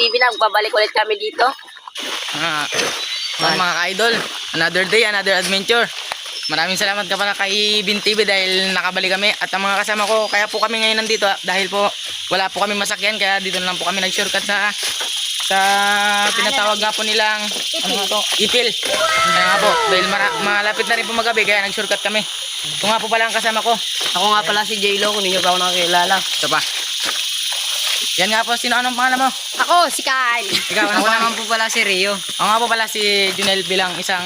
TV na, babalik ulit kami dito. Mga ka-idol, another day, another adventure. Maraming salamat ka pala kay Bin TV dahil nakabalik kami. At ang mga kasama ko, kaya po kami ngayon nandito dahil po wala po kami masakyan. Kaya dito na lang po kami nag-shortcut sa tinatawag nga po nilang ano nga to? Ipil. Kaya nga po, dahil malapit na rin po magabi kaya nag-shortcut kami. Ito nga po pala ang kasama ko. Ako nga pala si J-Lo, kung hindi nyo pa ako nakakilala. Ito pa. Yan nga po, sino anong pangalan mo? Ako, si Kyle. Ikaw, Ako naman po pala si Rio. Ako nga po pala si Junel bilang isang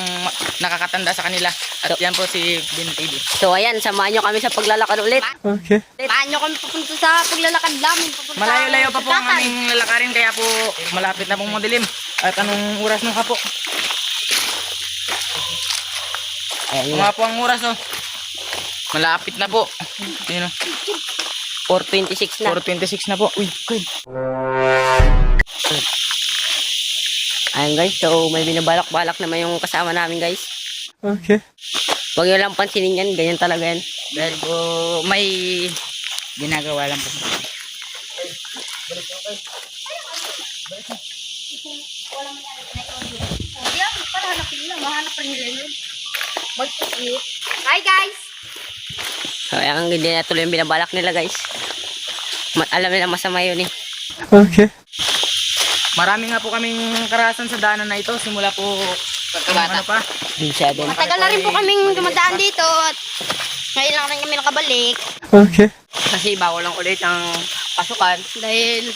nakakatanda sa kanila. At yan po si Bin TV. So ayan, samahan nyo kami sa paglalakad ulit. Okay. Samahan nyo kami papunta sa paglalakad namin. Malayo-layo pa po ang aming lalakarin kaya po malapit na pong madilim. At anong oras nung ka po? Ayan Nga po ang oras oh. Malapit na po. Yun oh. 4:26 na. 4:26 na po. Uy, good. Ayan guys, so may binabalak-balak naman yung kasama namin guys. Okay. Huwag nyo lang pansinin yan, ganyan talaga yan. Dahil po may ginagawa lang po. Hi guys! So ayan, hindi na tuloy yung binabalak nila guys. Alam nila masama yun eh. Okay. Marami nga po kaming karahasan sa daanan na ito. Simula po ano pa. Matagal na rin po kaming dumadaan dito at ngayon lang rin kami nakabalik. Okay. Kasi bawal lang ulit ang pasukan. Dahil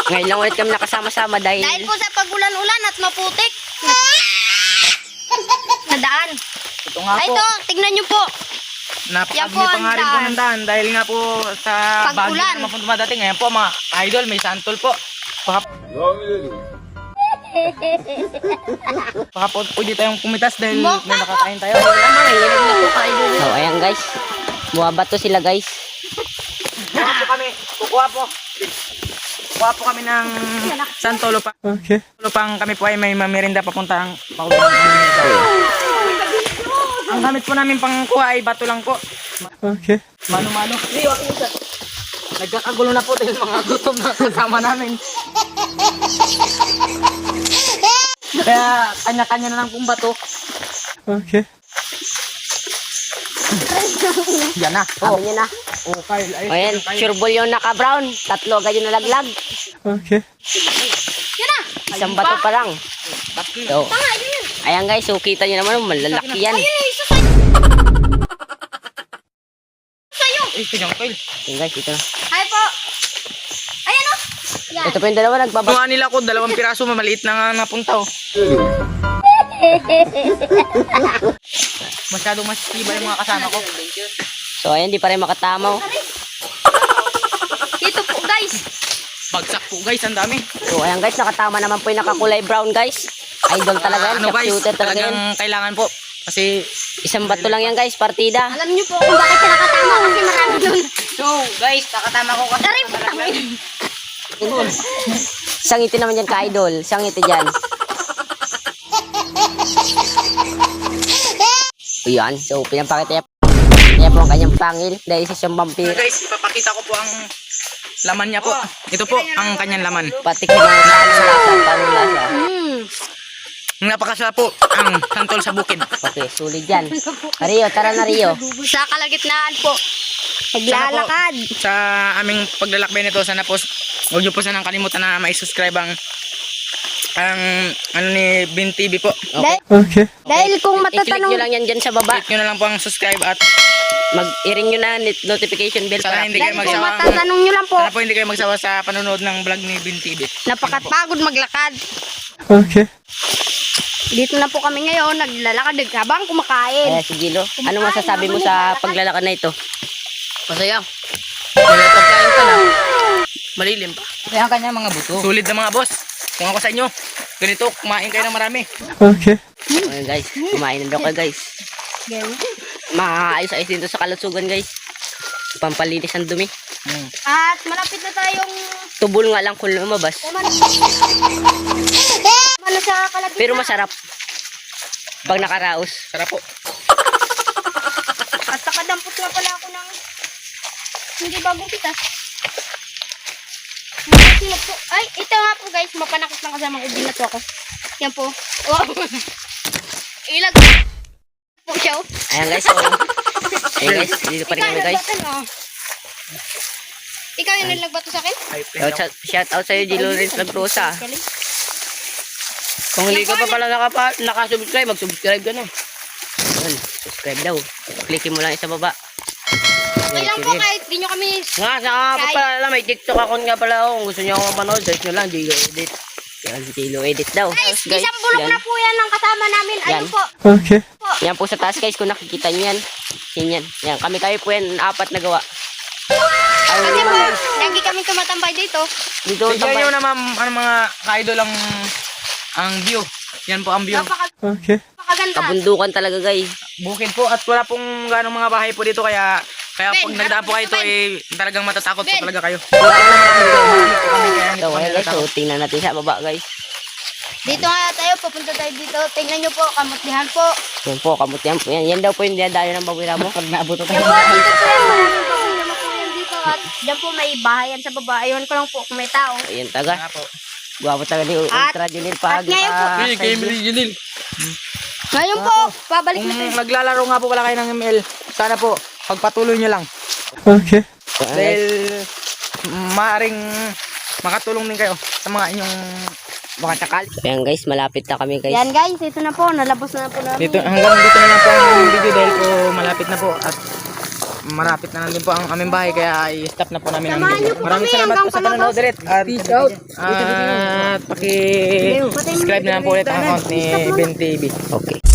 Ngayon lang ulit kami nakasama-sama dahil po sa pagulan-ulan at maputik. Na daan. Ito nga Ay po. ito, tignan nyo po. Yan po Napakadumi pa ang nga rin po daan. ng daan. Dahil nga po sa bagyo Pag-ulan. naman po dumadating. Ngayon po mga idol, may santol po. Baka po pwede tayong pumitas dahil may nakakain tayo. So ayan guys, buwabato sila guys. Kukuha po kami ng santolo pa. Okay. Lupang kami po ay may mamirinda papuntang paulan. Ang gamit po namin pang kuha ay bato lang po. Okay. Mano-mano. Nagkakagulo na po dahil mga gutom na kasama namin. Kaya kanya-kanya na lang pong bato. Okay. Yan na. Sabi niyo na. Oh, Kyle. O ayan, sureball yung naka-brown. 3 agad yung nalaglag. Okay. Yan na! Isang bato pa lang. So, Tanga, yun yun. ayan guys, so kita nyo naman, malalaki yan. Ayun, isa sa'yo. Eh, kanyang Kyle. Ayan guys, ito na. Hi po. Ayan o. Yan. Ito pa yung dalawa nagbabato. Mga nila ko, 2 piraso, mamaliit na nga napunta oh. Masyadong masisiba yung mga kasama ko. So ayan, di pa rin makatamaw. Dito po guys. Bagsak po guys, ang dami. So ayan guys, nakatama naman po yung nakakulay brown guys. Idol talaga yan, Ano guys, shooter talaga yan. talagang kailangan po. Kasi Isang bato lang yan guys, partida. Alam nyo po kung bakit siya nakatama kasi marami doon. so guys, nakatama ko kasi. Dari po tangin. Sangiti naman yan ka-idol, sangiti dyan. O yan, so pinapakita niya po ang kanyang pangil dahil isa siyang vampire. Guys, ipapakita ko po ang laman niya po. Ito po ang kanyang laman. Patik na mga lasa, paano lasa. Napakasarap po ang santol sa bukid. Okay, sulit yan. Rio, tara na Rio. Sa kalagitnaan po. Naglalakad. Sa aming paglalakbay nito, sana po, huwag niyo po sanang kalimutan na mai-subscribe ang ano ni Bin TV po. Okay. Dahil kung I-click matatanong nyo lang yan dyan sa baba. Click nyo na lang po ang subscribe at Mag-i-ring nyo na notification bell sana para hindi kayo Dahil kung magsawa. matatanong nyo lang po, Sana po hindi kayo magsawa sa panonood ng vlog ni Bin TV. napakapagod maglakad. Okay. Dito na po kami ngayon, naglalakad habang kumakain. Kaya si Gilo, ano masasabi mo sa paglalakad na ito? Masaya. May pagkain ka lang. Malilim pa. Kaya kanya mga buto. Sulit na mga boss. Kung ako sa inyo, ganito, kumain kayo ng marami. Okay. Ayun guys, kumain ng dokal guys. Maayos-ayos dito sa kalusugan guys. Pampalinis ang dumi. At malapit na tayong Tubol nga lang kung lumabas. ano sa kalagitnaan. Pero masarap. Pag nakaraos. Sarap po. At nakadampot nga pala ako ng hindi bagong pitas. Binat po. Ay, ito nga po guys. Mapanakit ng kasama ko. Binat ako. Yan po. Wow. Ilag po siya. Oh. Ayan guys, so. Ayan guys, dito pa rin Ikaw kami guys. naglagbato, no? Ikaw yung nagbato sa akin? Shout out sa'yo, G. Lawrence Lagrosa. Galing. Kung hindi ka pa pala nakasubscribe, mag-subscribe ka na. Ayan, subscribe daw. Click mo lang sa baba. Okay lang po kahit di nyo kami... Nga, saka pa pala, may TikTok account nga pala ako. Kung gusto nyo ako mapanood, search nyo lang, Gilo Edit. Yan, Gilo Edit daw. Guys, Tapos, isang bulok yan. na po yan ng kasama namin. Ayun Yan. po. Okay. Yan po sa taas guys, kung nakikita nyo yan. Yan. Yan, kami po yan, 4 na gawa. Ay, Kasi po, naman, lagi kami tumatambay dito. dito, Tignan nyo tambay. na ma'am, ano mga ka-idol ang view. Yan po ang view. Okay. Napakaganda. Kabundukan talaga guys. Bukid po at wala pong ganong mga bahay po dito kaya Ben, pag nagdaan po kayo ito Ben. talagang matatakot po Ben. talaga kayo. So, ayan guys, so tingnan natin sa baba guys. Dito nga tayo, pupunta tayo dito. Tingnan nyo po, kamutlihan po. Yan po, kamot yan po. Yan daw po yung dinadayo ng bawira mo. Pag naabot Yan po, dito po yan. Maraming pamilya na po yan dito. At dyan po may bahayan sa baba. Ayun ko lang po kung may tao. Ayan taga. Nga po. Guwapo talaga ni Ultra Junil pag. at ngayon po- Junil. Ngayon po, babalik Kung na tayo. naglalaro nga po pala kayo ng ML, sana po pagpatuloy nyo lang. Okay. Dahil maaring makatulong din kayo sa mga inyong mga sakali. Ayan guys, malapit na kami guys. Yan guys, ito na po. Nalabos na po namin. Dito, hanggang dito na lang po ang video dahil po malapit na po at marapit na lang din po ang aming bahay kaya i-stop na po namin ang Samahan niyo video. po Maraming kami salamat po hanggang sa panonood palabas. ulit at peace out. At paki-subscribe na lang po ulit ang account ni Ben TV. Okay.